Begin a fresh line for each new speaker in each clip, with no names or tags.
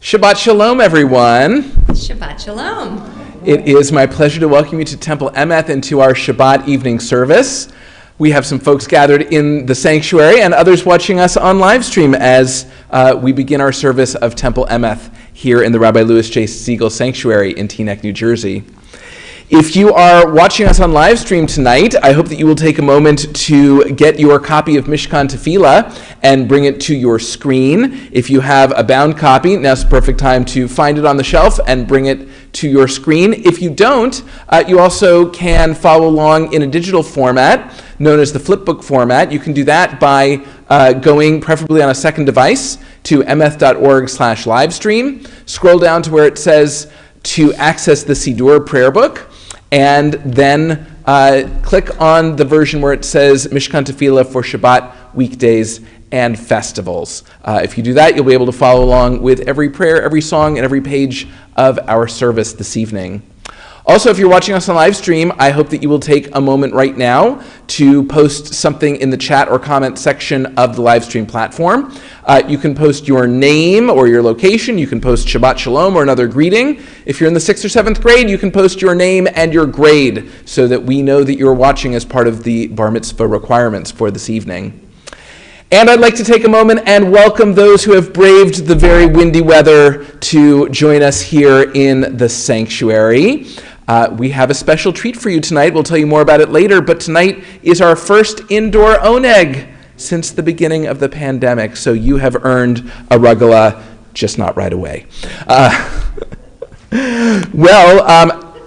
Shabbat Shalom, everyone.
Shabbat Shalom.
It is my pleasure to welcome you to Temple Emeth and to our Shabbat Evening Service. We have some folks gathered in the sanctuary and others watching us on live stream as we begin our service of Temple Emeth here in the Rabbi Louis J. Siegel Sanctuary in Teaneck, New Jersey. If you are watching us on live stream tonight, I hope that you will take a moment to get your copy of Mishkan Tefillah and bring it to your screen. If you have a bound copy, now's the perfect time to find it on the shelf and bring it to your screen. If you don't, you also can follow along in a digital format known as the flipbook format. You can do that by going, preferably on a second device, to emeth.org/livestream. Scroll down to where it says to access the Siddur prayer book, and then click on the version where it says Mishkan Tefillah for Shabbat weekdays and festivals. If you do that, you'll be able to follow along with every prayer, every song, and every page of our service this evening. Also, if you're watching us on live stream, I hope that you will take a moment right now to post something in the chat or comment section of the live stream platform. You can post your name or your location. You can post Shabbat Shalom or another greeting. If you're in the 6th or 7th grade, you can post your name and your grade so that we know that you're watching as part of the bar mitzvah requirements for this evening. And I'd like to take a moment and welcome those who have braved the very windy weather to join us here in the sanctuary. We have a special treat for you tonight. We'll tell you more about it later, but tonight is our first indoor oneg since the beginning of the pandemic, so you have earned a rugala, just not right away.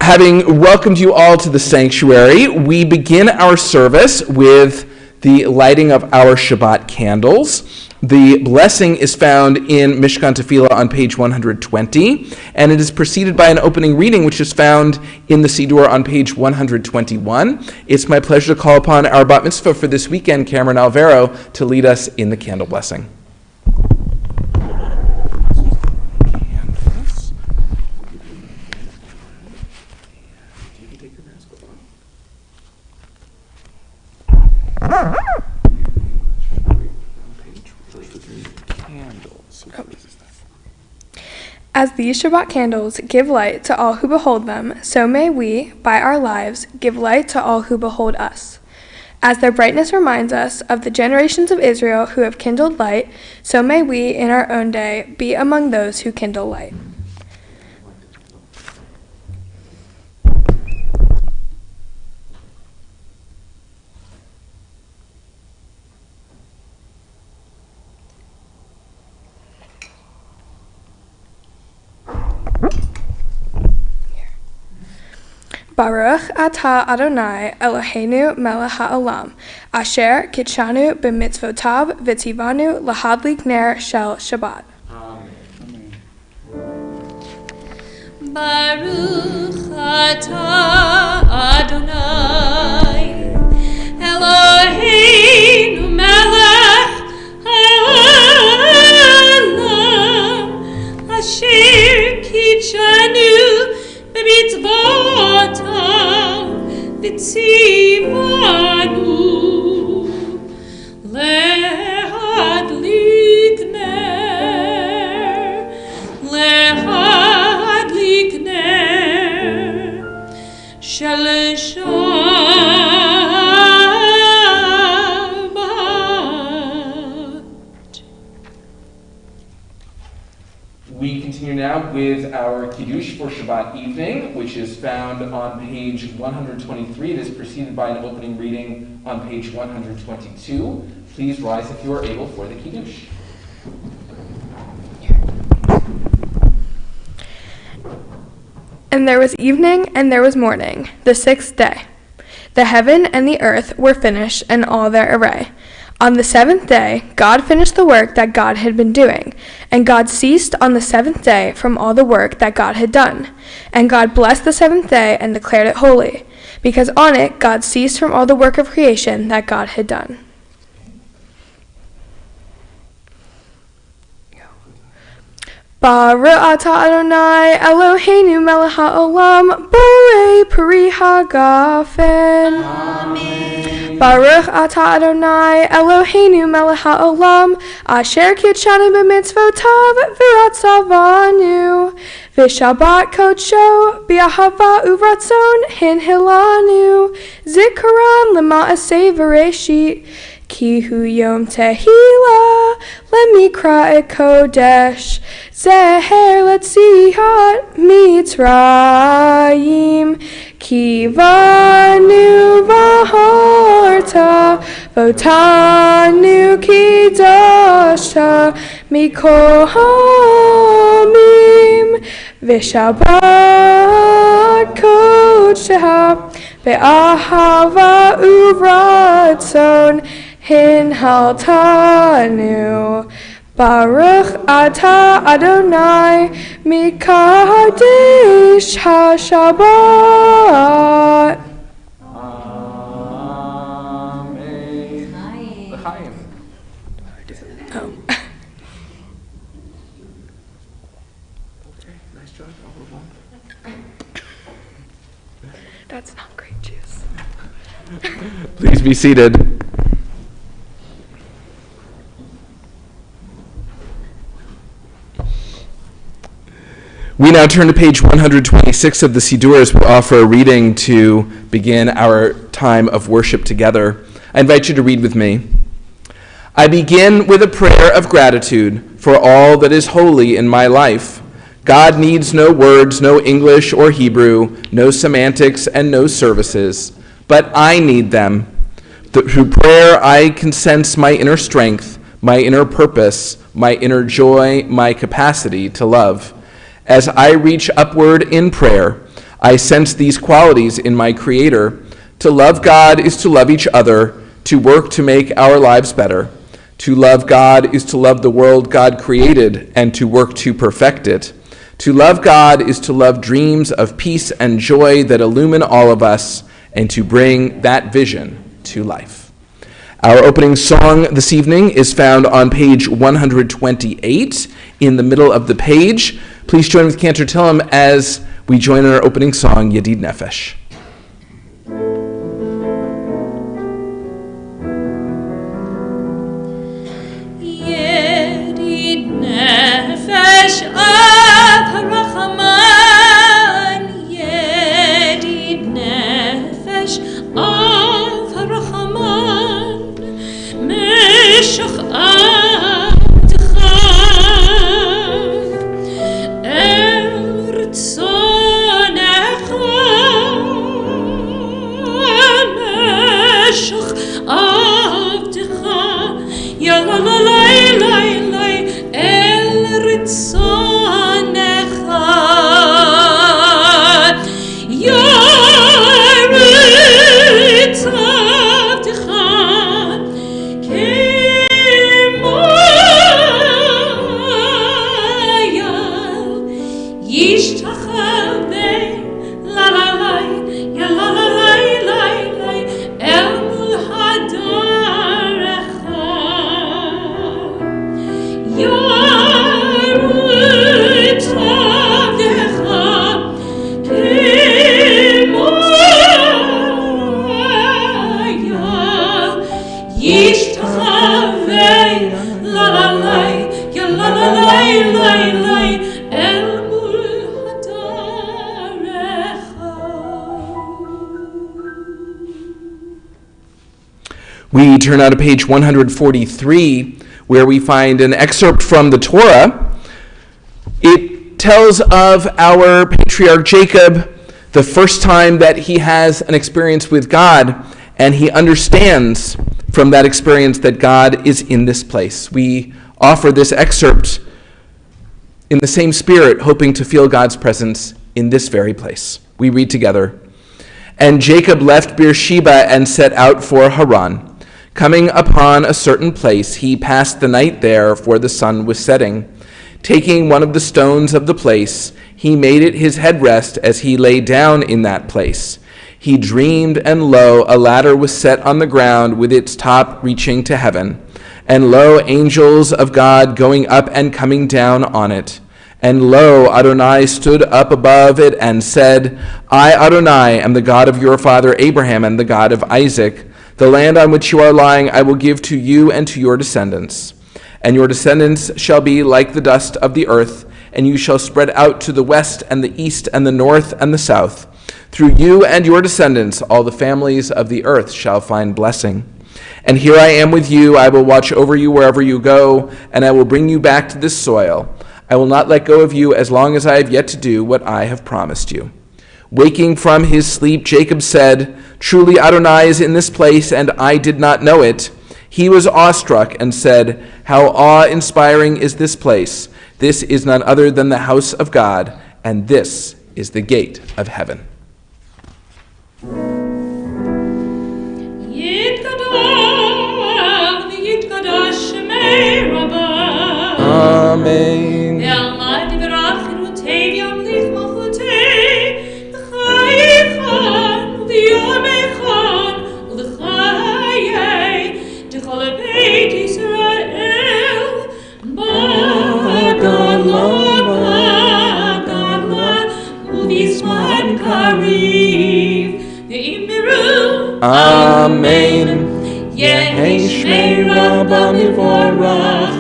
Having welcomed you all to the sanctuary, we begin our service with the lighting of our Shabbat candles. The blessing is found in Mishkan Tefillah on page 120, and it is preceded by an opening reading which is found in the Siddur on page 121. It's my pleasure to call upon our bat mitzvah for this weekend, Cameron Alvaro, to lead us in the candle blessing.
As these Shabbat candles give light to all who behold them, so may we, by our lives, give light to all who behold us. As their brightness reminds us of the generations of Israel who have kindled light, so may we, in our own day, be among those who kindle light. Baruch atah Adonai Eloheinu melech ha'olam, asher kitshanu b'mitzvotav v'tzivanu lahadlik ner shel Shabbat.
Amen.
Baruch atah Adonai Eloheinu melech ha'olam, asher kitshanu b'mitzvotav v'tzivanu lehadlik ner shel Shabbat.
We continue now with our Kiddush for Shabbat evening, which is found on page 123. It is preceded by an opening reading on page 122. Please rise if you are able for the Kiddush.
And there was evening, and there was morning, the 6th day. The heaven and the earth were finished, and all their array. On the 7th day, God finished the work that God had been doing, and God ceased on the 7th day from all the work that God had done. And God blessed the 7th day and declared it holy, because on it God ceased from all the work of creation that God had done. Baruch atah Adonai Eloheinu melech ha'olam, borei peri hagafen.
Amen.
Baruch atah Adonai Eloheinu melech haolam asher kitshanu b'mitzvotav v'ratzavanu v'shabbat kodsho b'ahava uvratzon hinhilanu zikaron lema'aseh v'reshit ki hu yom tehila lemikra kodesh zeher letzihat mitzrayim ki vanu v'horta votanu kidasha mikol hamim v'shabbat kodsha be'ahava uvratzon hinhaltanu Baruch atah Adonai mikadesh hashabbat.
Amen. L'chaim.
Oh.
Okay, nice job.
That's not grape juice.
Please be seated. We now turn to page 126 of the Siddur as we offer a reading to begin our time of worship together. I invite you to read with me. I begin with a prayer of gratitude for all that is holy in my life. God needs no words, no English or Hebrew, no semantics, and no services, but I need them. Through prayer, I can sense my inner strength, my inner purpose, my inner joy, my capacity to love. As I reach upward in prayer, I sense these qualities in my Creator. To love God is to love each other, to work to make our lives better. To love God is to love the world God created and to work to perfect it. To love God is to love dreams of peace and joy that illumine all of us and to bring that vision to life. Our opening song this evening is found on page 128 in the middle of the page. Please join with Cantor Tillum as we join in our opening song, Yedid Nefesh.
Yedid Nefesh Av HaRachaman Yedid Nefesh Av HaRachaman Meshach
We turn now to page 143, where we find an excerpt from the Torah. It tells of our patriarch Jacob, the first time that he has an experience with God, and he understands from that experience that God is in this place. We offer this excerpt in the same spirit, hoping to feel God's presence in this very place. We read together. And Jacob left Beersheba and set out for Haran. Coming upon a certain place, he passed the night there, for the sun was setting. Taking one of the stones of the place, he made it his headrest as he lay down in that place. He dreamed, and lo, a ladder was set on the ground with its top reaching to heaven. And lo, angels of God going up and coming down on it. And lo, Adonai stood up above it and said, I, Adonai, am the God of your father Abraham and the God of Isaac. The land on which you are lying I will give to you and to your descendants. And your descendants shall be like the dust of the earth, and you shall spread out to the west and the east and the north and the south. Through you and your descendants all the families of the earth shall find blessing. And here I am with you. I will watch over you wherever you go, and I will bring you back to this soil. I will not let go of you as long as I have yet to do what I have promised you." Waking from his sleep, Jacob said, "Truly Adonai is in this place, and I did not know it." He was awestruck and said, "How awe-inspiring is this place! This is none other than the house of God, and this is the gate of heaven." Amen. Amen. Yehi Shmei Rabba Mivorach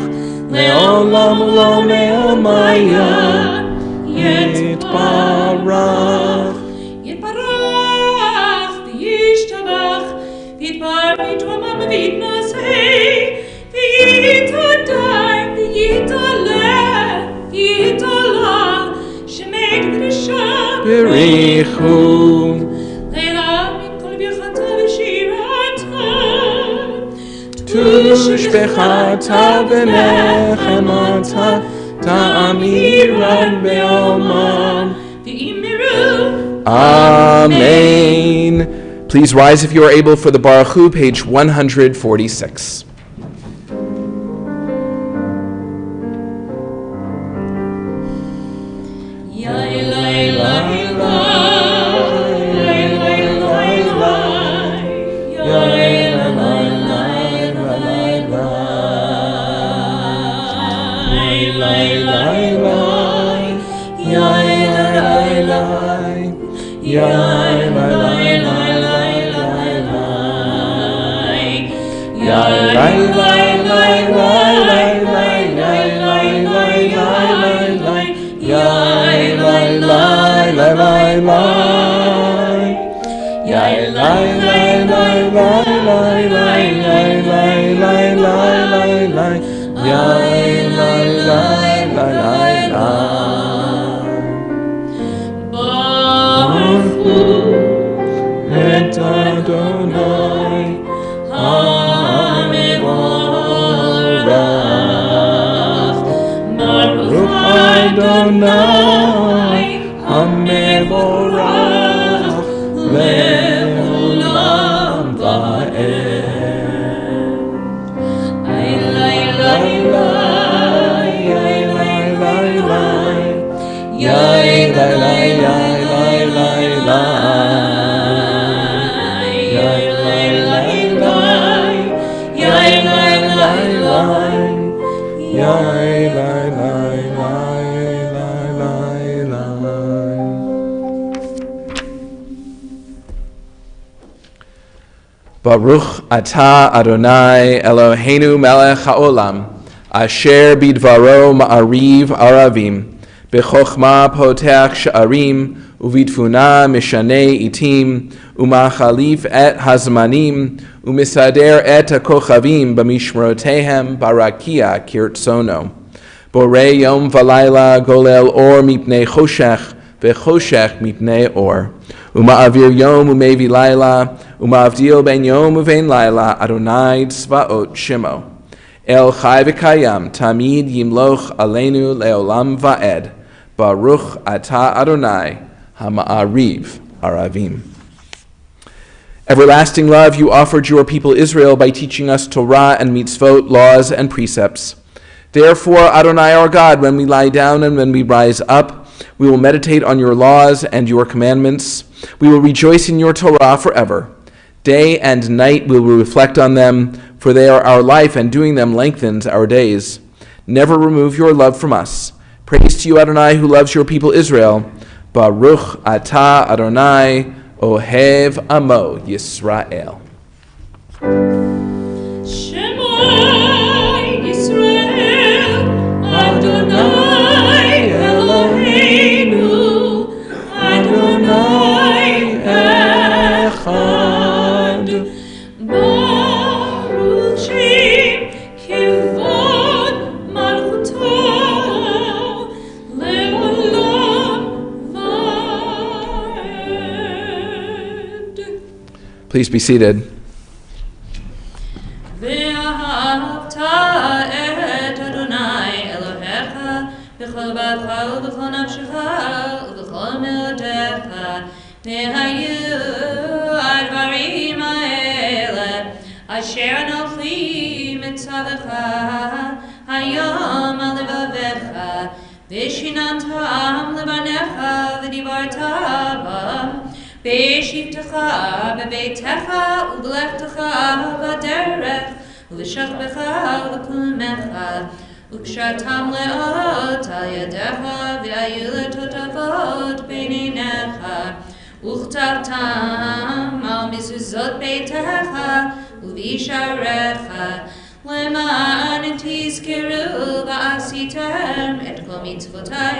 Le'olam Ulam Le'omaya Yitbarach
Yitbarach V'yishtabach V'yitbar V'yitramam V'yitnaseh V'yitadar V'yitaleh V'yitalal Shemed V'nisham
Berichu Tushbechata v'nechemata ta'amiran be'oman. Amen. Please rise if you are able for the Baruch Hu, page 146. Baruch atah Adonai Eloheinu melech haolam, asher bidvaro ma'ariv aravim, b'chokhmah potech sha'arim, uvidfuna mishanei itim, umachalif et hazmanim, umisader et hakochavim b'mishmerotehem barakia kirtsono. Borei yom v'layla golel or mipnei choshech, v'choshech mipnei or. Uma'avir yom umevi layla, umavdil ben yom uvein layla, Adonai tzvaot shemo. El chai v'kayam, tamid yimloch aleinu leolam va'ed. Baruch atah Adonai, hama'ariv aravim. Everlasting love, you offered your people Israel by teaching us Torah and mitzvot, laws and precepts. Therefore, Adonai our God, when we lie down and when we rise up, we will meditate on your laws and your commandments. We will rejoice in your Torah forever. Day and night we will reflect on them, for they are our life, and doing them lengthens our days. Never remove your love from us. Praise to you, Adonai, who loves your people Israel. Baruch atah Adonai, ohev amo Yisrael.
Shema Yisrael, Adonai Eloheinu, Adonai Echad. Baruch Shem Kivod Malchuto Le'olam Va'ed.
Please be seated.
ואהבת את אדוני אלוהיך בכל לבבך ובכל נפשך ובכל מאודך, והיו הדברים האלה אשר אנוכי מצווך היום על לבביך, ושיננתם לבניך ודיברת בם בשבתך בביתך ובלכתך בדרך ולשכבך ולקומך, וקשרתם לאות על ידיך והיו לטוטפות בין עיניך, וכתבתם על מזוזות ביתך ובשעריך, למען תזכרו ועשיתם את כל מצוותיי,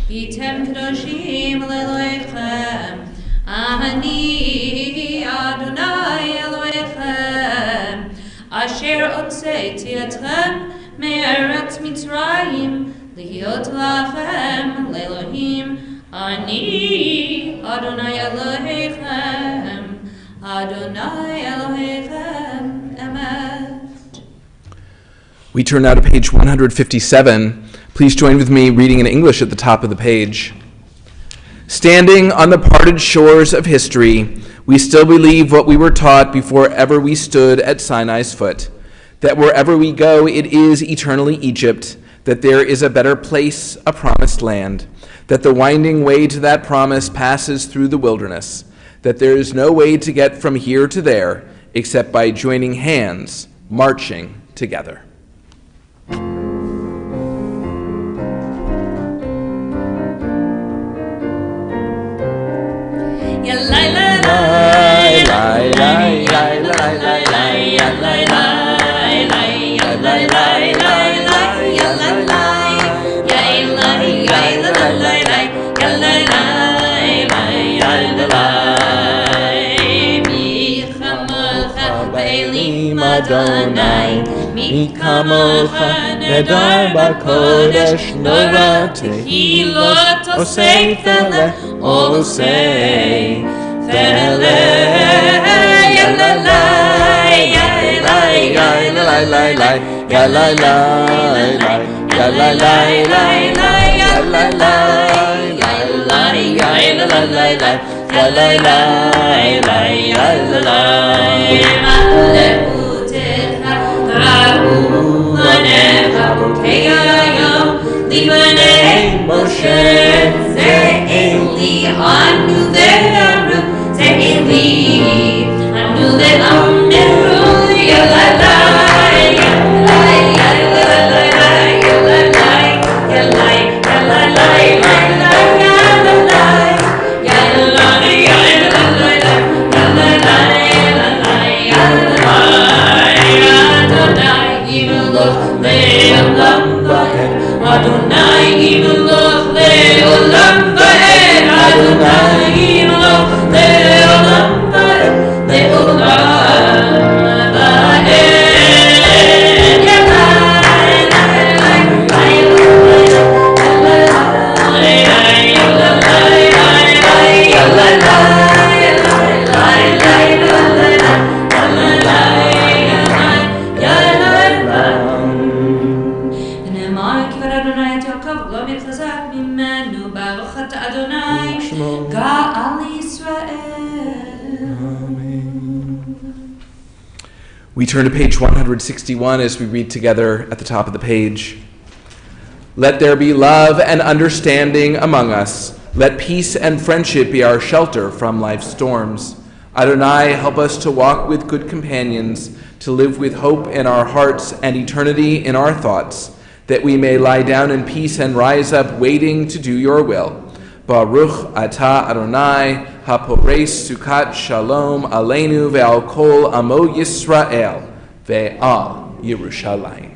והייתם קדושים לאלוהיכם. אני אדוני אלוהיכם, אשר הוצאתי אתכם מארץ מצרים, להיות לכם לאלוהים. אני אדוני אלוהיכם, אדוני אלוהיכם אמת.
We turn now to page 157. Please join with me reading in English at the top of the page. Standing on the parted shores of history, we still believe what we were taught before ever we stood at Sinai's foot, that wherever we go it is eternally Egypt, that there is a better place, a promised land, that the winding way to that promise passes through the wilderness, that there is no way to get from here to there except by joining hands, marching together.
Adonai, mi kamocha nedar b'kodesh nora tehilot osei fele osei fele yalalai yalalai yalalai yalalai yalalai yalalai yalalai Libanei Moshe Ze'eli Anu Ve'aru Ze'eli Anu Ve'amneru Yalalai Yalalai Yalalai Yalalai Yalalai Yalalai Yalalai Yalalai Yalalai Adonai Imelach le'olam va'ed, Adonai Imelach le'olam va'ed, le'olam va'ed.
We turn to page 161 as we read together at the top of the page. Let there be love and understanding among us. Let peace and friendship be our shelter from life's storms. Adonai, help us to walk with good companions, to live with hope in our hearts and eternity in our thoughts, that we may lie down in peace and rise up waiting to do your will. Baruch Ata Adonai Hapores Sukat Shalom Aleinu Ve'al Kol Amo Yisrael Ve'al Yerushalayim.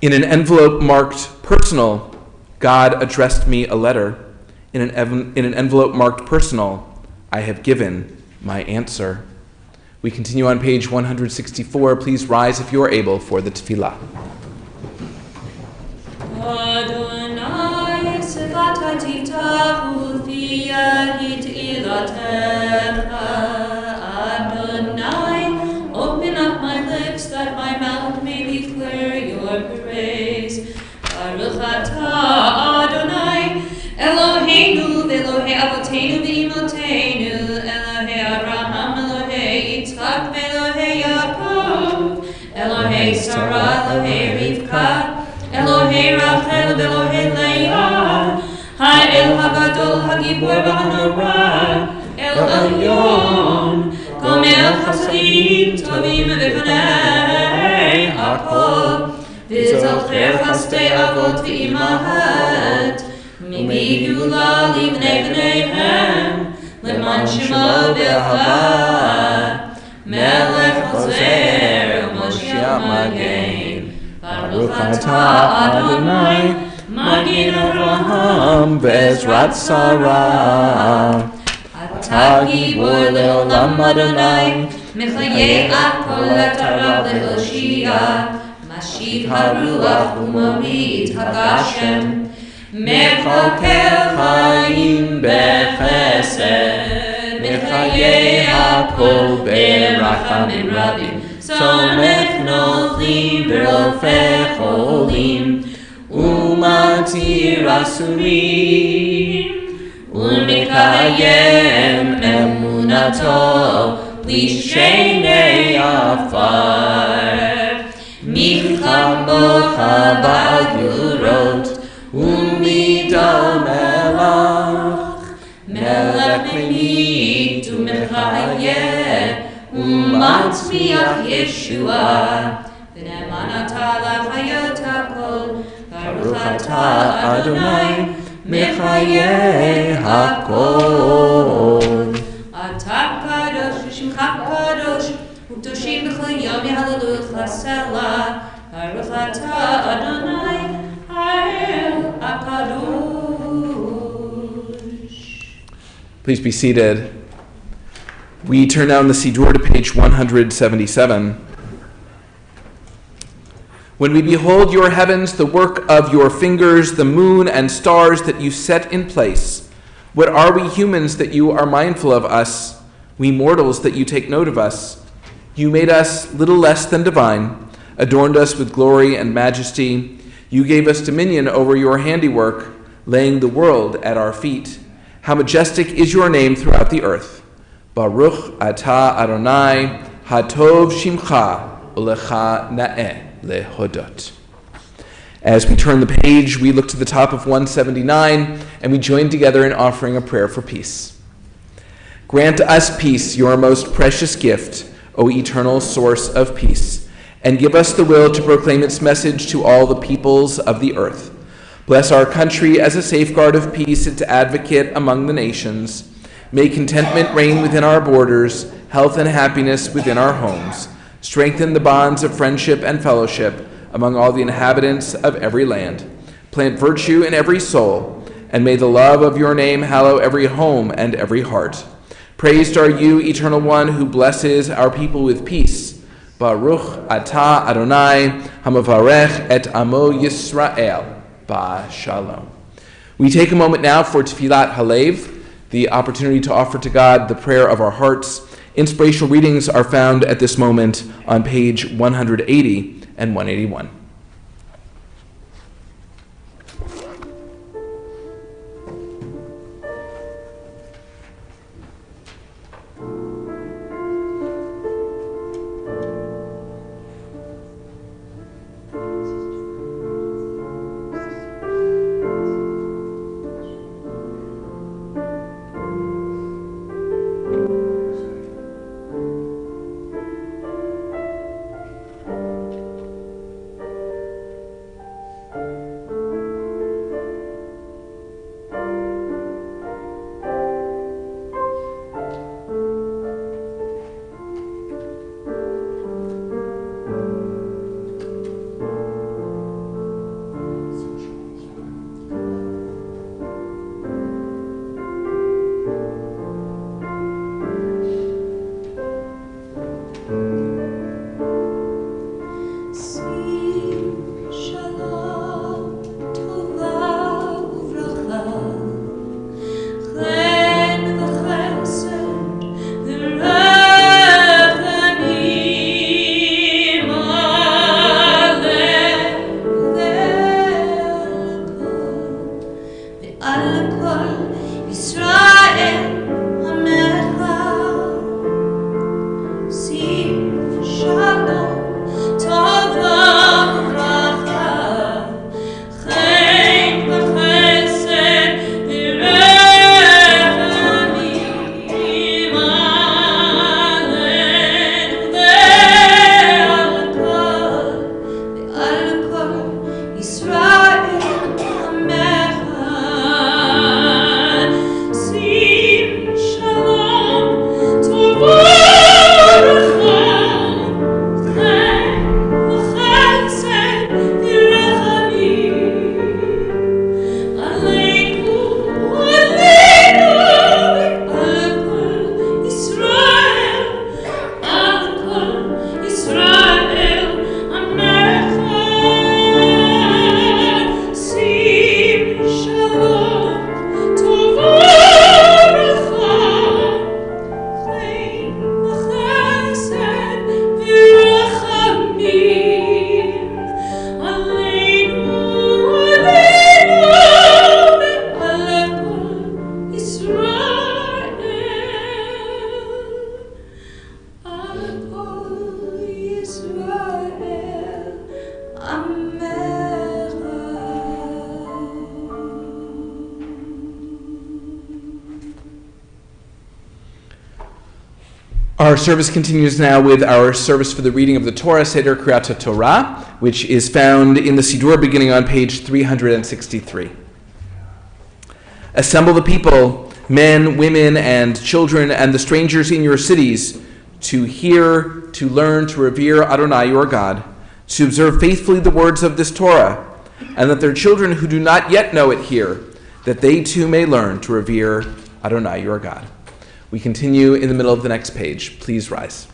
In an envelope marked personal, God addressed me a letter. In an envelope marked personal, I have given my answer. We continue on page 164. Please rise if you are able for the tefillah.
Adonai sevata tiftachu fiya hit'ilatecha. Adonai, open up my lips that my mouth may declare your praise. Baruch atah Adonai, Eloheinu v'Elohei avoteinu v'imotenu, Elohei Abraham, Elohei Yitzchak, v'Elohei Yaakov, Elohei Sarah, Elohei Rivka, Elohei Rachel v'Elohei Leah, Ha'el Hagadol Hagibor v'Hanora, El Elyon, Gomel Chasadim Tovim v'Fanei Hakol, V'Zalcher Chastei Avot v'imahat, Mimi Gula Livnei V'neihem, Leman Shema V'Ahava, Melech Chazer Moshiach Magen, Baruch atah Adonai, Magin Avraham Ve'ezrat Sarah. Atah Gibor Le'olam Adonai, Mechayeh Akol Atarav Le'Hoshia, Mashiv Haruach U'Morit HaGashem, Mechakel Chaim Bechesed, Mechayeh Akol Berachamim Rabim, Somech Nochlim Berofech Olim, Umatir Asurim, Umekayem Emunato, Lishenei Afar, Micham Bocha Ba'al Yurot, Umido Melach, Melech Menit Umechayeh, Umatzmiach Yeshua, V'ne'eman atah l'chayot hakol, Baruch atah Adonai, Mechayeh hakol. Atah kadosh v'shimcha kadosh, u'kdoshim b'chol yom yehallelu selah, Baruch atah Adonai, Ha'el HaKadosh.
Please be seated. We turn now in the Siddur to page 177. When we behold your heavens, the work of your fingers, the moon and stars that you set in place, what are we humans that you are mindful of us, we mortals that you take note of us? You made us little less than divine, adorned us with glory and majesty. You gave us dominion over your handiwork, laying the world at our feet. How majestic is your name throughout the earth. Baruch atah Adonai, hatov shimcha, ulecha na'eh lehodot. As we turn the page, we look to the top of 179, and we join together in offering a prayer for peace. Grant us peace, your most precious gift, O eternal source of peace, and give us the will to proclaim its message to all the peoples of the earth. Bless our country as a safeguard of peace, its advocate among the nations. May contentment reign within our borders, health and happiness within our homes. Strengthen the bonds of friendship and fellowship among all the inhabitants of every land. Plant virtue in every soul, and may the love of your name hallow every home and every heart. Praised are you, Eternal One, who blesses our people with peace. Baruch atah Adonai, hamavarech et amo Yisrael, ba shalom. We take a moment now for Tefillat Halev, the opportunity to offer to God the prayer of our hearts. Inspirational readings are found at this moment on page 180 and 181. Our service continues now with our service for the reading of the Torah, Seder Kriyat Torah, which is found in the Siddur beginning on page 363. Assemble the people, men, women, and children, and the strangers in your cities, to hear, to learn, to revere Adonai your God, to observe faithfully the words of this Torah, and that their children who do not yet know it hear, that they too may learn to revere Adonai your God. We continue in the middle of the next page. Please rise.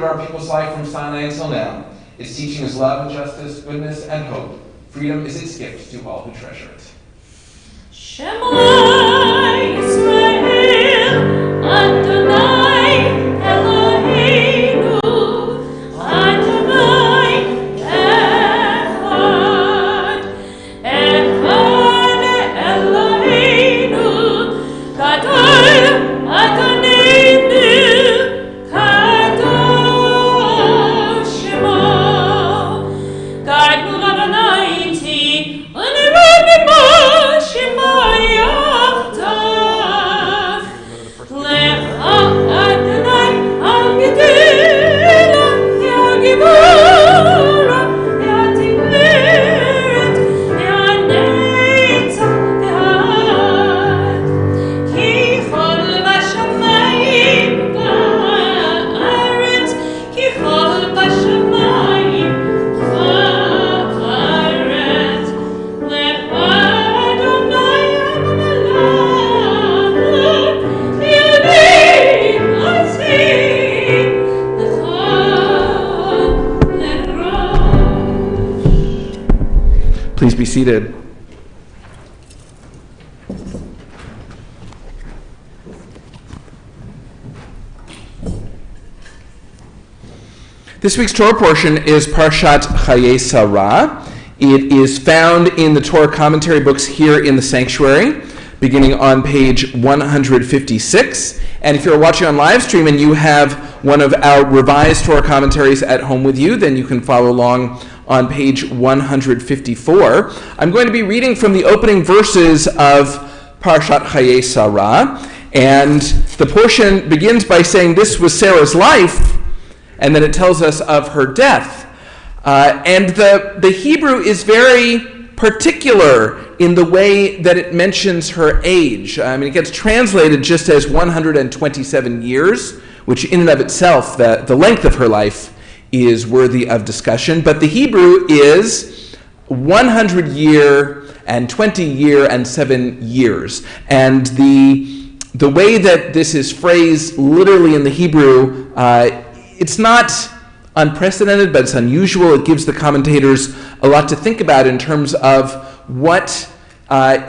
of our people's life from Sinai until now. Its teaching is love, justice, goodness, and hope. Freedom is its gift to all who treasure it.
Shema Yisrael, Adonai Eloheinu, Adonai Echad, Echad Eloheinu, Gadol Adonenu, Kadosh Shema, Gadol Adonai Ti, Anirani Shema Yachtav, Lecha Adonai Hagedila, Yagibura, Yativeret, Yanetzach Yad, Ki chol v'shamayim va'aretz, Ki chol v'shamayim va'aretz, Lecha Adonai Hamelach, Yadin Azim, Lecha Lerosh.
Please be seated. This week's Torah portion is Parshat Chayei Sarah. It is found in the Torah commentary books here in the sanctuary, beginning on page 156. And if you're watching on live stream and you have one of our revised Torah commentaries at home with you, then you can follow along on page 154. I'm going to be reading from the opening verses of Parshat Chayei Sarah. And the portion begins by saying this was Sarah's life, and then it tells us of her death. And the Hebrew is very particular in the way that it mentions her age. I mean, it gets translated just as 127 years, which in and of itself, the length of her life is worthy of discussion. But the Hebrew is 100 year and 20 year and 7 years. And the way that this is phrased literally in the Hebrew, it's not unprecedented, but it's unusual. It gives the commentators a lot to think about in terms of what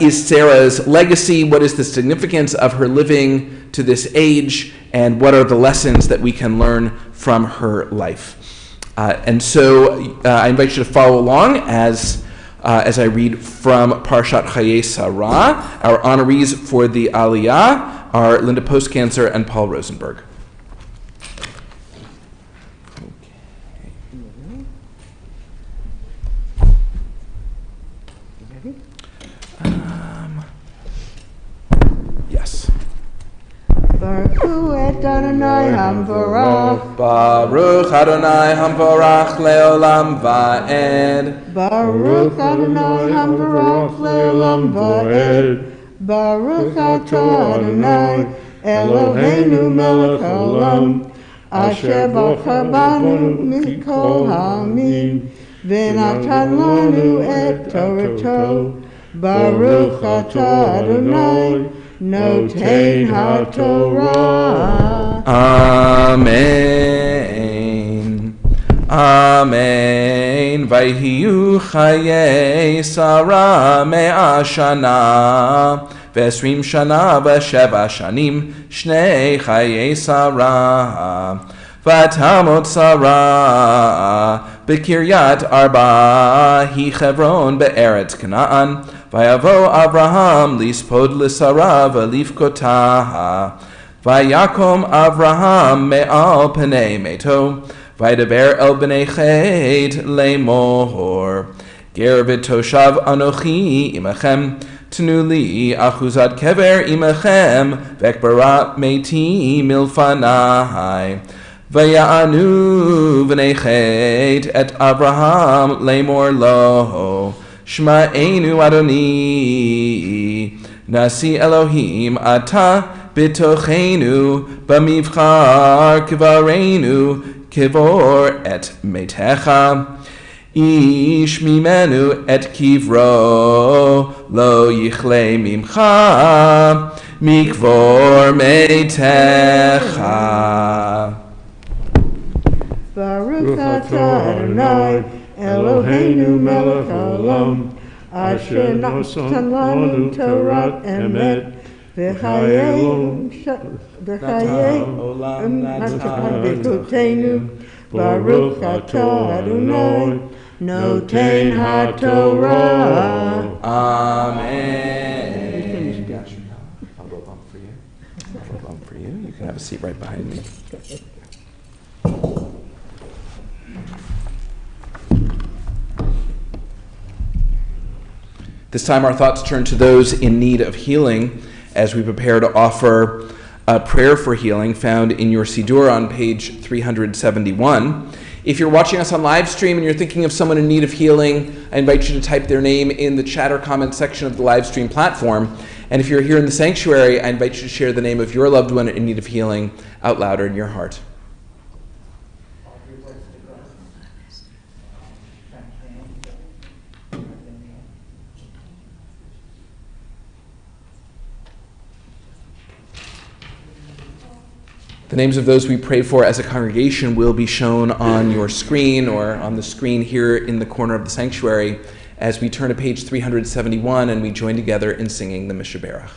is Sarah's legacy, what is the significance of her living to this age, and what are the lessons that we can learn from her life. And so I invite you to follow along as I read from Parshat Chayei Sarah. Our honorees for the Aliyah are Linda Postcancer and Paul Rosenberg. Yes.
Baruch Adonai Hamvarach.
Baruch Adonai Hamvarach Leolam Va'ed.
Baruch Adonai Hamvarach Leolam Va'ed. Baruch Atah Adonai Eloheinu melech haolam, asher bachar banu mikol ha'amim, v'natan lanu et Torato. Baruch Atah Adonai Noten HaTorah.
Amen. Amen. Vayhiyu chayei Sarah me'a shana, v'esrim shana v'sheva shanim, shnei chayei Sarah. V'tamot Sarah b'kiryat arba, hi Chevron be'eretz Canaan. Vayavo Avraham lispod l'Sarah v'lifkotah. Vayakom Avraham me'al penei meto. Vaydaber el b'nei chet le'mor. Ger v'toshav anochi imachem. Tnu li achuzat kever imachem. V'ekbarat meti milfanai. Vayanu v'nei chet et Avraham le'mor lo. Shma'enu Adoni, Nasi Elohim Ata Bitochenu, Bamivchar Kivarenu, Kivor et Metecha, Ish Mimenu et Kivro, Lo Yichle Mimcha, Mikvor Metecha.
Baruch atah Adonai, Eloheinu melech haolam, asher natan lanu Torah emet, v'chayei b'chutenu, Baruch atah Adonai, noten haTorah.
Amen. Gotcha. I'll go bump for you. I'll go bump for you. You can have a seat right behind me. This time our thoughts turn to those in need of healing as we prepare to offer a prayer for healing found in your Siddur on page 371. If you're watching us on live stream and you're thinking of someone in need of healing, I invite you to type their name in the chat or comment section of the live stream platform. And if you're here in the sanctuary, I invite you to share the name of your loved one in need of healing out loud or in your heart. The names of those we prayed for as a congregation will be shown on your screen or on the screen here in the corner of the sanctuary as we turn to page 371 and we join together in singing the Mishaberach.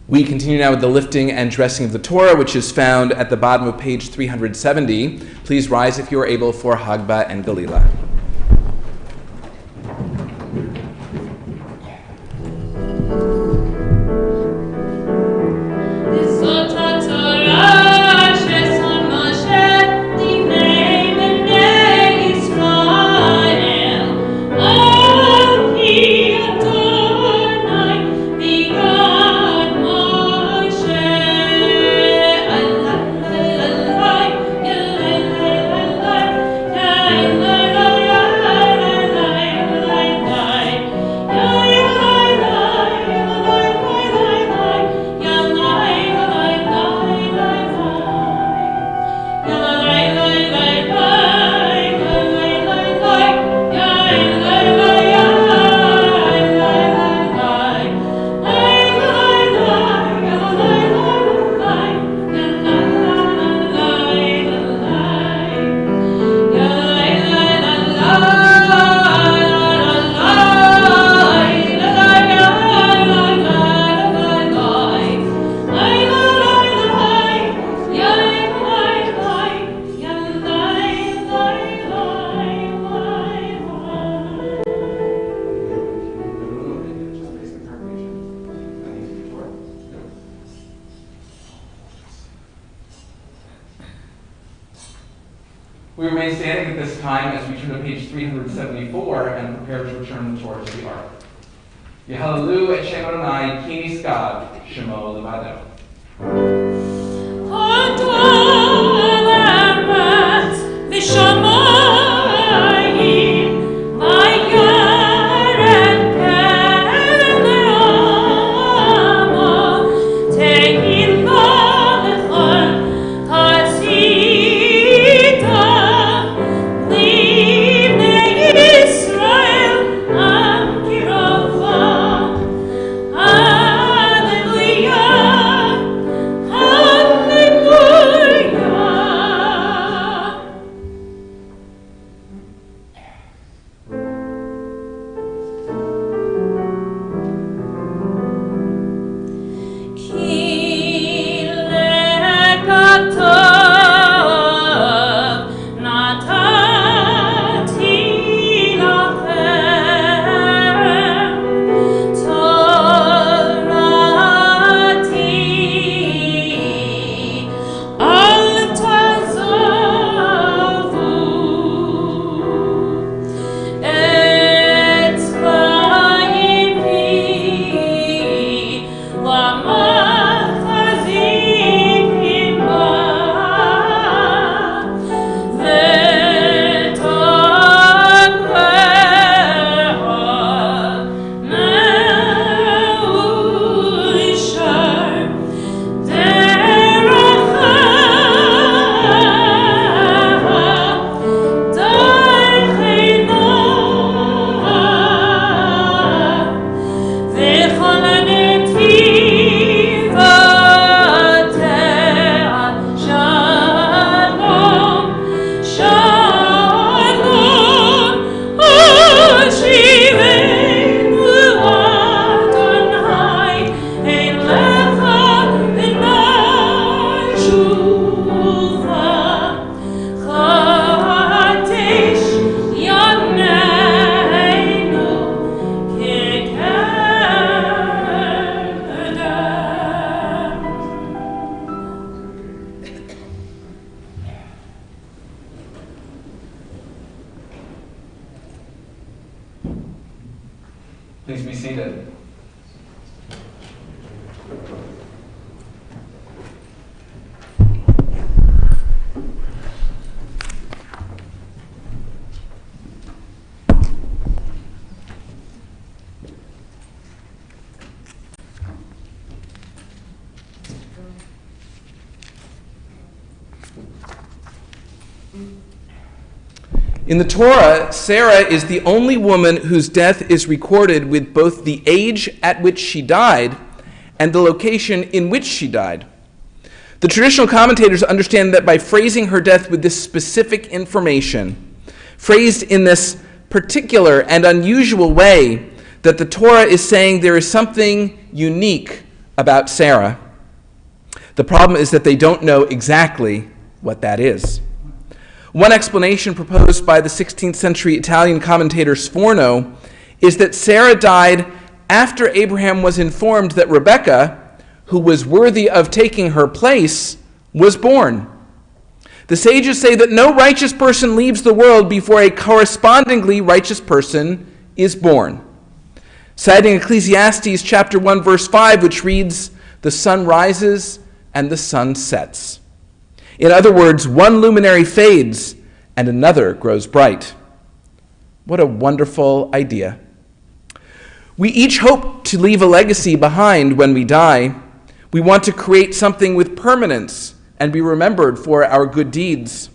We continue now with the lifting and dressing of the Torah, which is found at the bottom of page 370. Please rise if you are able for Hagba and Galila. We remain standing at this time as we turn to page 374 and prepare to return the Torah to the Ark. Yehalelu et Shem Adonai ki niskad shemo levado. Please be seated. In the Torah, Sarah is the only woman whose death is recorded with both the age at which she died and the location in which she died. The traditional commentators understand that by phrasing her death with this specific information, phrased in this particular and unusual way, that the Torah is saying there is something unique about Sarah. The problem is that they don't know exactly what that is. One explanation proposed by the 16th century Italian commentator Sforno is that Sarah died after Abraham was informed that Rebekah, who was worthy of taking her place, was born. The sages say that no righteous person leaves the world before a correspondingly righteous person is born. Citing Ecclesiastes chapter 1 verse 5, which reads, "The sun rises and the sun sets." In other words, one luminary fades and another grows bright. What a wonderful idea. We each hope to leave a legacy behind when we die. We want to create something with permanence and be remembered for our good deeds.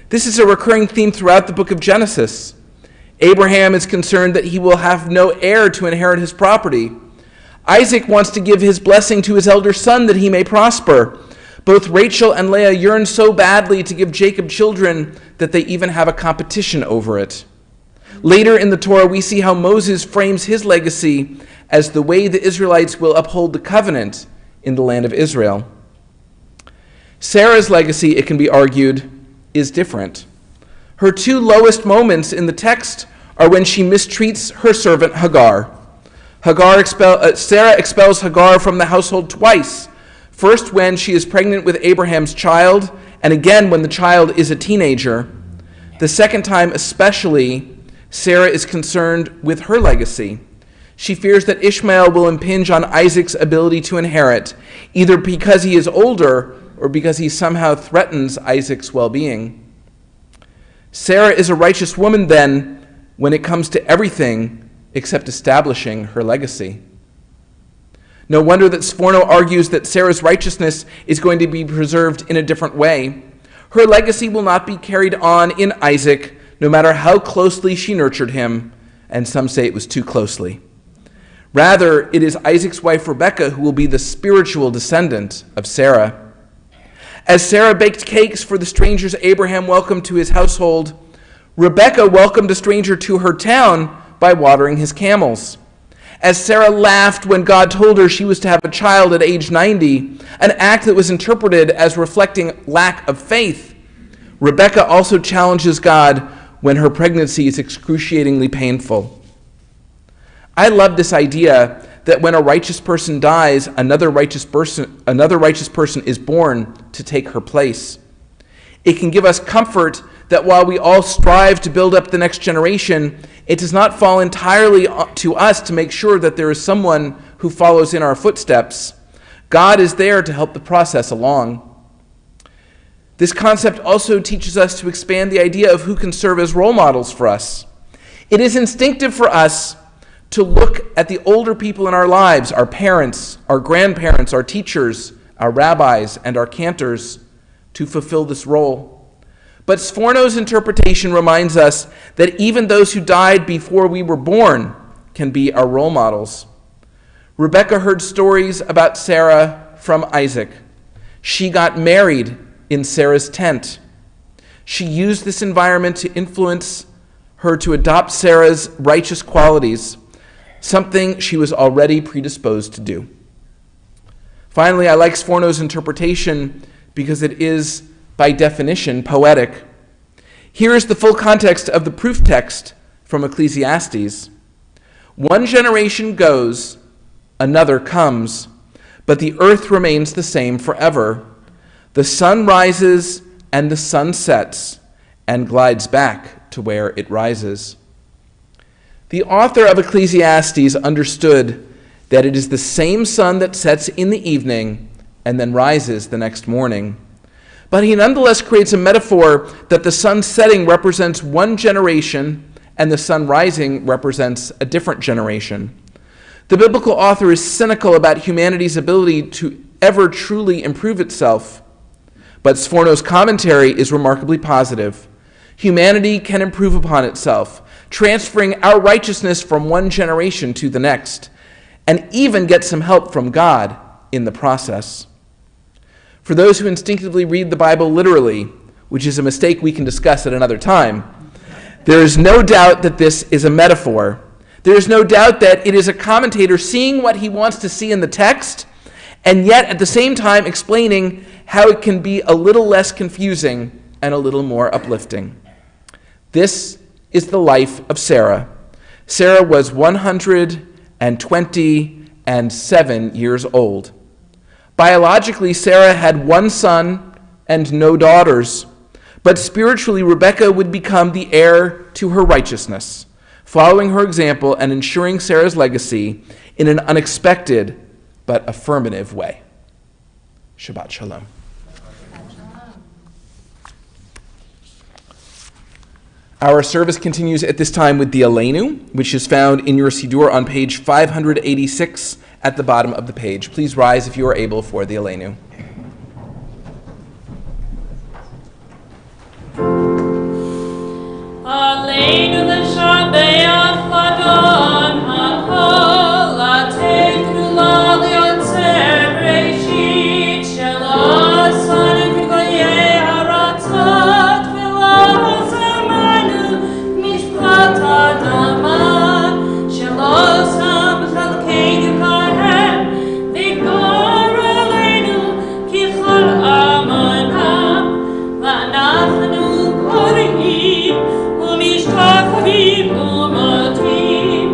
This is a recurring theme throughout the book of Genesis. Abraham is concerned that he will have no heir to inherit his property. Isaac wants to give his blessing to his elder son that he may prosper. Both Rachel and Leah yearn so badly to give Jacob children that they even have a competition over it. Later in the Torah, we see how Moses frames his legacy as the way the Israelites will uphold the covenant in the land of Israel. Sarah's legacy, it can be argued, is different. Her two lowest moments in the text are when she mistreats her servant Hagar. Sarah expels Hagar from the household twice. First, when she is pregnant with Abraham's child, and again when the child is a teenager. The second time especially, Sarah is concerned with her legacy. She fears that Ishmael will impinge on Isaac's ability to inherit, either because he is older or because he somehow threatens Isaac's well-being. Sarah is a righteous woman, then, when it comes to everything except establishing her legacy. No wonder that Sforno argues that Sarah's righteousness is going to be preserved in a different way. Her legacy will not be carried on in Isaac, no matter how closely she nurtured him, and some say it was too closely. Rather, it is Isaac's wife Rebekah who will be the spiritual descendant of Sarah. As Sarah baked cakes for the strangers Abraham welcomed to his household, Rebekah welcomed a stranger to her town by watering his camels. As Sarah laughed when God told her she was to have a child at age 90, an act that was interpreted as reflecting lack of faith, Rebekah also challenges God when her pregnancy is excruciatingly painful. I love this idea that when a righteous person dies, another righteous person is born to take her place. It can give us comfort that while we all strive to build up the next generation, it does not fall entirely to us to make sure that there is someone who follows in our footsteps. God is there to help the process along. This concept also teaches us to expand the idea of who can serve as role models for us. It is instinctive for us to look at the older people in our lives, our parents, our grandparents, our teachers, our rabbis, and our cantors, to fulfill this role. But Sforno's interpretation reminds us that even those who died before we were born can be our role models. Rebekah heard stories about Sarah from Isaac. She got married in Sarah's tent. She used this environment to influence her to adopt Sarah's righteous qualities, something she was already predisposed to do. Finally, I like Sforno's interpretation because it is, by definition, poetic. Here is the full context of the proof text from Ecclesiastes. One generation goes, another comes, but the earth remains the same forever. The sun rises and the sun sets and glides back to where it rises. The author of Ecclesiastes understood that it is the same sun that sets in the evening and then rises the next morning. But he nonetheless creates a metaphor that the sun setting represents one generation and the sun rising represents a different generation. The biblical author is cynical about humanity's ability to ever truly improve itself. But Sforno's commentary is remarkably positive. Humanity can improve upon itself, transferring our righteousness from one generation to the next, and even get some help from God in the process. For those who instinctively read the Bible literally, which is a mistake we can discuss at another time, there is no doubt that this is a metaphor. There is no doubt that it is a commentator seeing what he wants to see in the text, and yet at the same time explaining how it can be a little less confusing and a little more uplifting. This is the life of Sarah. Sarah was 127 years old. Biologically, Sarah had one son and no daughters, but spiritually, Rebekah would become the heir to her righteousness, following her example and ensuring Sarah's legacy in an unexpected but affirmative way. Shabbat Shalom. Our service continues at this time with the Aleinu, which is found in your Siddur on page 586 at the bottom of the page. Please rise if you are able for the Aleinu.
Aleinu l'shabeach l'adon ha'kol l'teknu l'aliotzer reishit shel asan k'goyei haratzat v'la'azamanu mishpat adama shel asam chalkeinu kahem v'gor aleinu kichol amanam v'anachnu korim Umishtachvim umatim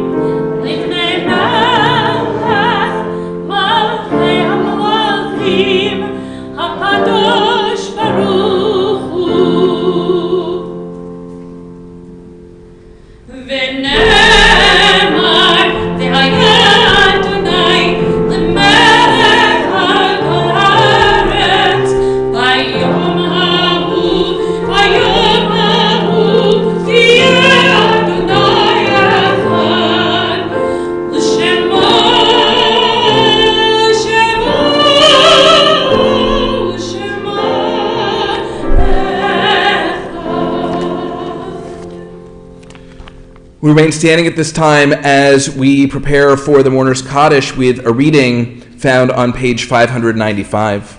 We remain standing at this time as we prepare for the Mourner's Kaddish with a reading found on page 595.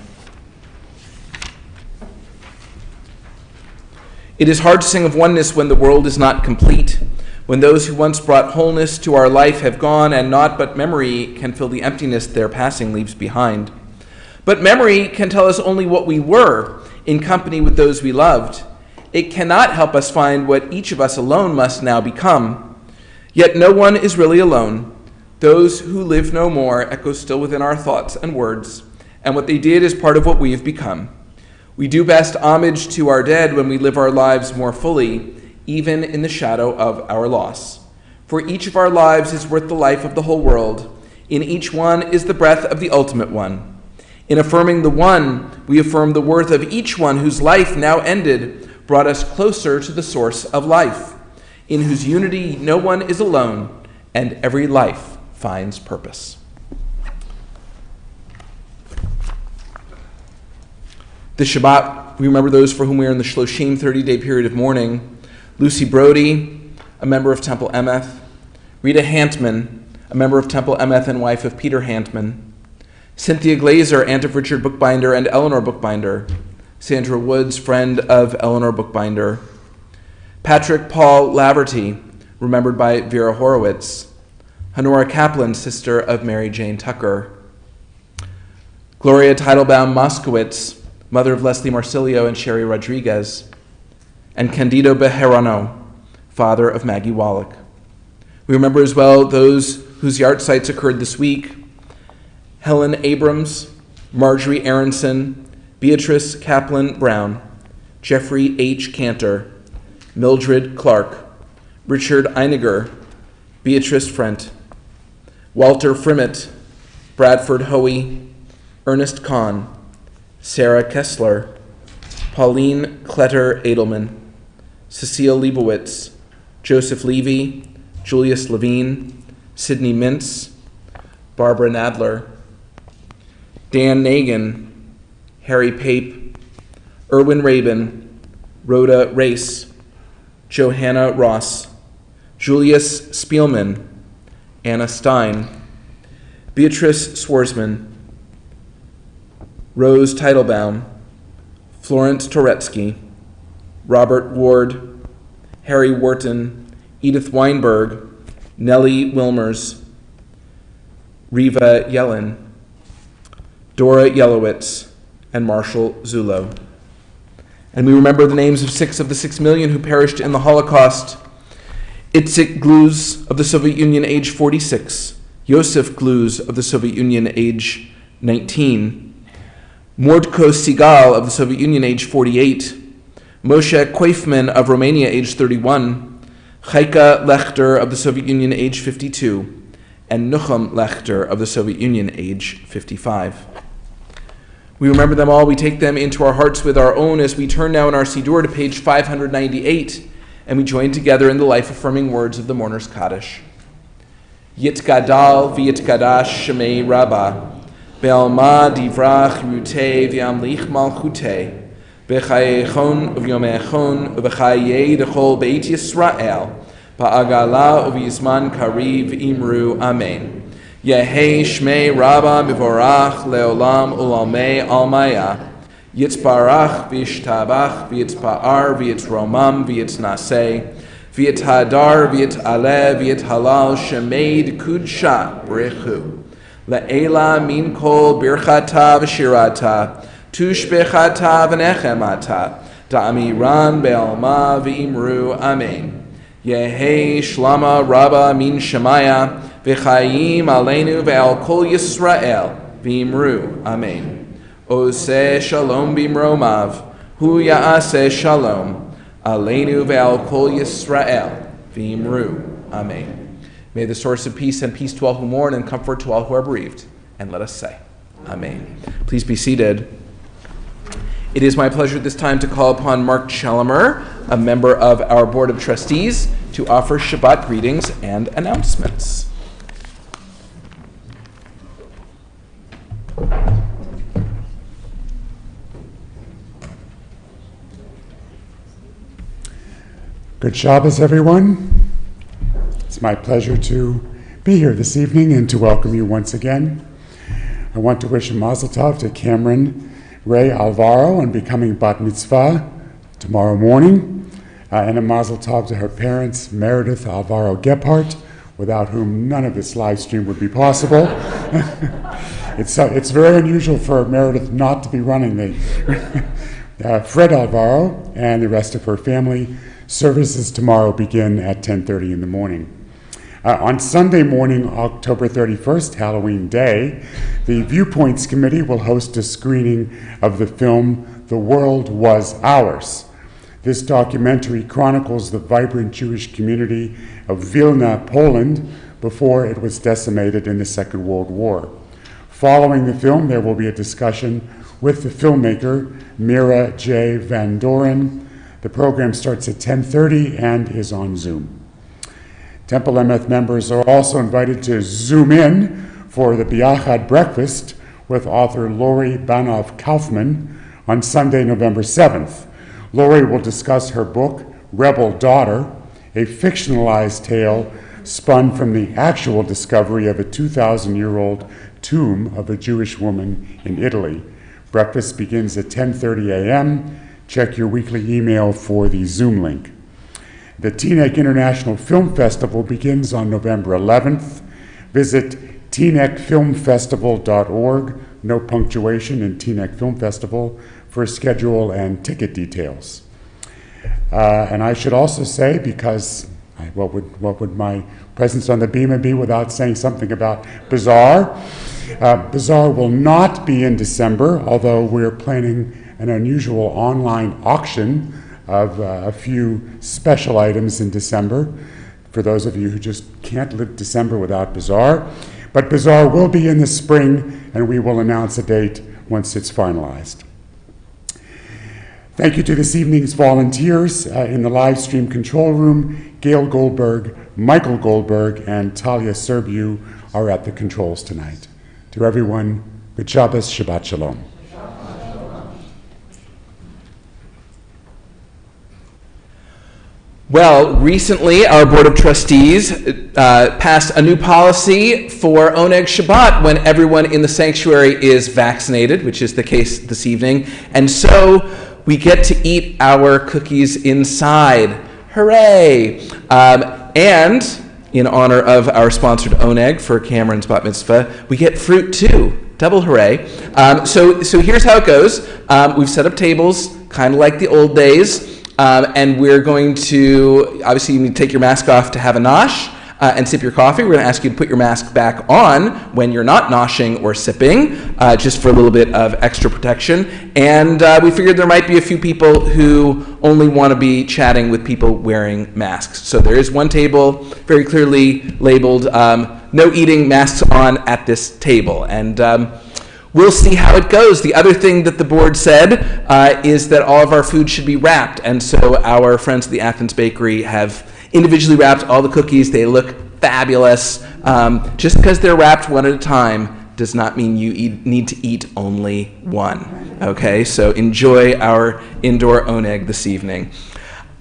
It is hard to sing of oneness when the world is not complete, when those who once brought wholeness to our life have gone, and naught but memory can fill the emptiness their passing leaves behind. But memory can tell us only what we were in company with those we loved. It cannot help us find what each of us alone must now become. Yet no one is really alone. Those who live no more echo still within our thoughts and words, and what they did is part of what we have become. We do best homage to our dead when we live our lives more fully, even in the shadow of our loss. For each of our lives is worth the life of the whole world. In each one is the breath of the ultimate one. In affirming the one, we affirm the worth of each one whose life now ended brought us closer to the source of life, in whose unity no one is alone, and every life finds purpose. This Shabbat, we remember those for whom we are in the Shloshim 30-day period of mourning. Lucy Brody, a member of Temple Emeth. Rita Hantman, a member of Temple Emeth and wife of Peter Hantman. Cynthia Glazer, aunt of Richard Bookbinder and Eleanor Bookbinder. Sandra Woods, friend of Eleanor Bookbinder. Patrick Paul Laverty, remembered by Vera Horowitz. Honora Kaplan, sister of Mary Jane Tucker. Gloria Teitelbaum Moskowitz, mother of Leslie Marsilio and Sherry Rodriguez. And Candido Bejarano, father of Maggie Wallach. We remember as well those whose yard sites occurred this week: Helen Abrams, Marjorie Aronson, Beatrice Kaplan Brown, Jeffrey H. Cantor, Mildred Clark, Richard Einiger, Beatrice Frent, Walter Frimmett, Bradford Hoey, Ernest Kahn, Sarah Kessler, Pauline Kletter Edelman, Cecile Leibowitz, Joseph Levy, Julius Levine, Sidney Mintz, Barbara Nadler, Dan Nagin, Harry Pape, Erwin Rabin, Rhoda Race, Johanna Ross, Julius Spielman, Anna Stein, Beatrice Swarzman, Rose Teitelbaum, Florence Toretsky, Robert Ward, Harry Wharton, Edith Weinberg, Nellie Wilmers, Riva Yellen, Dora Yelowitz, and Marshall Zulo. And we remember the names of 6 of the 6 million who perished in the Holocaust: Itzik Gluz of the Soviet Union, age 46, Yosef Gluz of the Soviet Union, age 19, Mordko Sigal of the Soviet Union, age 48, Moshe Koifman of Romania, age 31, Chaika Lechter of the Soviet Union, age 52, and Nucham Lechter of the Soviet Union, age 55. We remember them all. We take them into our hearts with our own as we turn now in our Siddur to page 598, and we join together in the life-affirming words of the Mourner's Kaddish. Yitgadal v'yitgadash shemei Rabbah, Be'alma divrach rutei v'yamlich malchutei, B'chayechon u'vyomechon u'b'chayei dechol beit Yisrael, Ba'agala u'v'yizman kariv imru amen. Yehei shmei Rabbah mivorach leolam u'lamei almaya, Yitzbarach v'yishtabach v'yitzpa'ar v'yitzromam v'yitznaseh, v'yithadar v'yit'aleh v'yithalal shemei d'kudsha b'rechu. Le'ela min kol birchata v'shirata, tushbechata v'nechemata, da'amiran be'alma v'imru amen. Yehei shlama Rabbah min shemaya, v'chayim aleinu ve'al kol Yisrael v'imru amen. Oseh shalom bimromav, hu ya'aseh shalom, aleinu ve'al kol Yisrael v'imru amen. May the source of peace send peace to all who mourn and comfort to all who are bereaved. And let us say, Amen. Please be seated. It is my pleasure at this time to call upon Mark Challemer, a member of our Board of Trustees, to offer Shabbat greetings and announcements.
Good Shabbos, everyone. It's my pleasure to be here this evening and to welcome you once again. I want to wish a mazel tov to Cameron Ray Alvaro on becoming bat mitzvah tomorrow morning, and a mazel tov to her parents, Meredith Alvaro Gephardt, without whom none of this live stream would be possible. It's very unusual for Meredith not to be running the Fred Alvaro and the rest of her family. Services tomorrow begin at 10:30 in the morning. On Sunday morning, October 31st, Halloween Day, the Viewpoints Committee will host a screening of the film The World Was Ours. This documentary chronicles the vibrant Jewish community of Vilna, Poland, before it was decimated in the Second World War. Following the film, there will be a discussion with the filmmaker, Mira J. Van Doren. The program starts at 10:30 and is on Zoom. Temple Emeth members are also invited to Zoom in for the Biachad breakfast with author Lori Banov-Kaufman on Sunday, November 7th. Lori will discuss her book, Rebel Daughter, a fictionalized tale spun from the actual discovery of a 2,000-year-old tomb of a Jewish woman in Italy. Breakfast begins at 10:30 a.m. Check your weekly email for the Zoom link. The Teaneck International Film Festival begins on November 11th. Visit teaneckfilmfestival.org, no punctuation in Teaneck Film Festival, for schedule and ticket details. And I should also say, because what would my presence on the Bema be without saying something about Bazaar? Bazaar will not be in December, although we're planning an unusual online auction of a few special items in December, for those of you who just can't live December without Bazaar. But Bazaar will be in the spring, and we will announce a date once it's finalized. Thank you to this evening's volunteers in the live stream control room. Gail Goldberg, Michael Goldberg, and Talia Serbiu are at the controls tonight. To everyone, good Shabbos, Shabbat Shalom.
Well, recently our Board of Trustees passed a new policy for Oneg Shabbat when everyone in the sanctuary is vaccinated, which is the case this evening. And so we get to eat our cookies inside. Hooray! And in honor of our sponsored Oneg for Cameron's bat mitzvah, we get fruit too. Double hooray. So here's how it goes. We've set up tables, kind of like the old days. And we're going to, obviously you need to take your mask off to have a nosh and sip your coffee. We're going to ask you to put your mask back on when you're not noshing or sipping, just for a little bit of extra protection. And we figured there might be a few people who only want to be chatting with people wearing masks. So there is one table very clearly labeled, no eating, masks on at this table. And we'll see how it goes. The other thing that the board said is that all of our food should be wrapped. And so our friends at the Athens Bakery have individually wrapped all the cookies. They look fabulous. Just because they're wrapped one at a time does not mean you need to eat only one. Okay, so enjoy our indoor oneg this evening.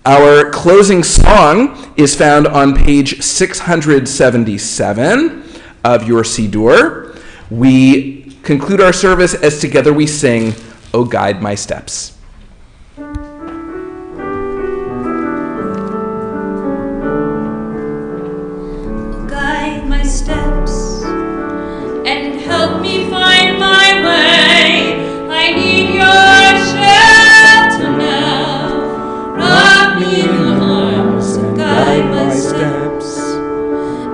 Our closing song is found on page 677 of your Siddur. We conclude our service as together we sing, "O Guide My Steps."
Guide my steps and help me find my way. I need your shelter now. Rock me in your arms and guide my steps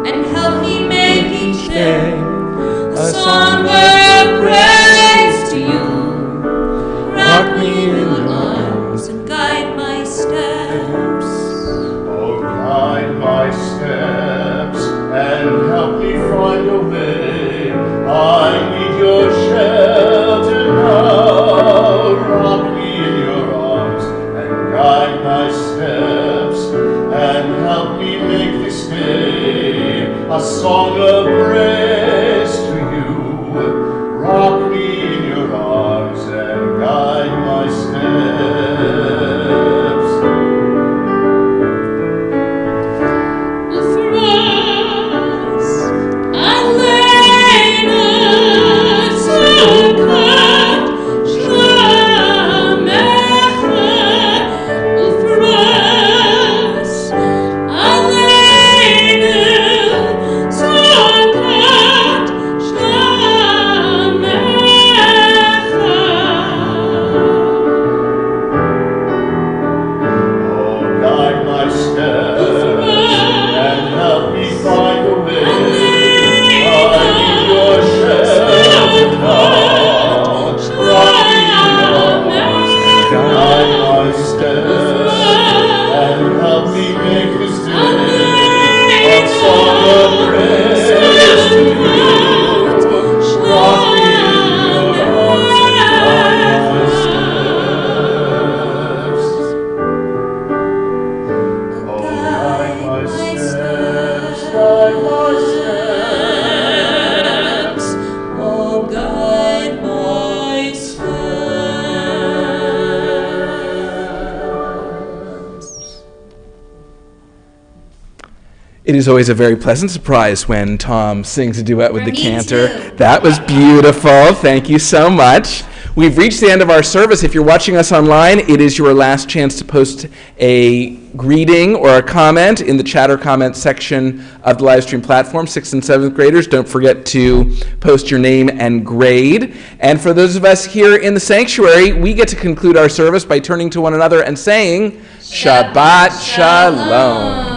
and help me make each day a song of praise to you. Rock me in your arms and guide my steps.
Oh, guide my steps and help me find a way. I need your shelter now. Rock me in your arms and guide my steps and help me make this day a song of praise to you. Rock me in your arms and guide my steps.
Through
It is always a very pleasant surprise when Tom sings a duet with the
Me
cantor.
too.
That was beautiful. Thank you so much. We've reached the end of our service. If you're watching us online, it is your last chance to post a greeting or a comment in the chat or comment section of the live stream platform. 6th and 7th graders, don't forget to post your name and grade. And for those of us here in the sanctuary, we get to conclude our service by turning to one another and saying, Shabbat Shalom.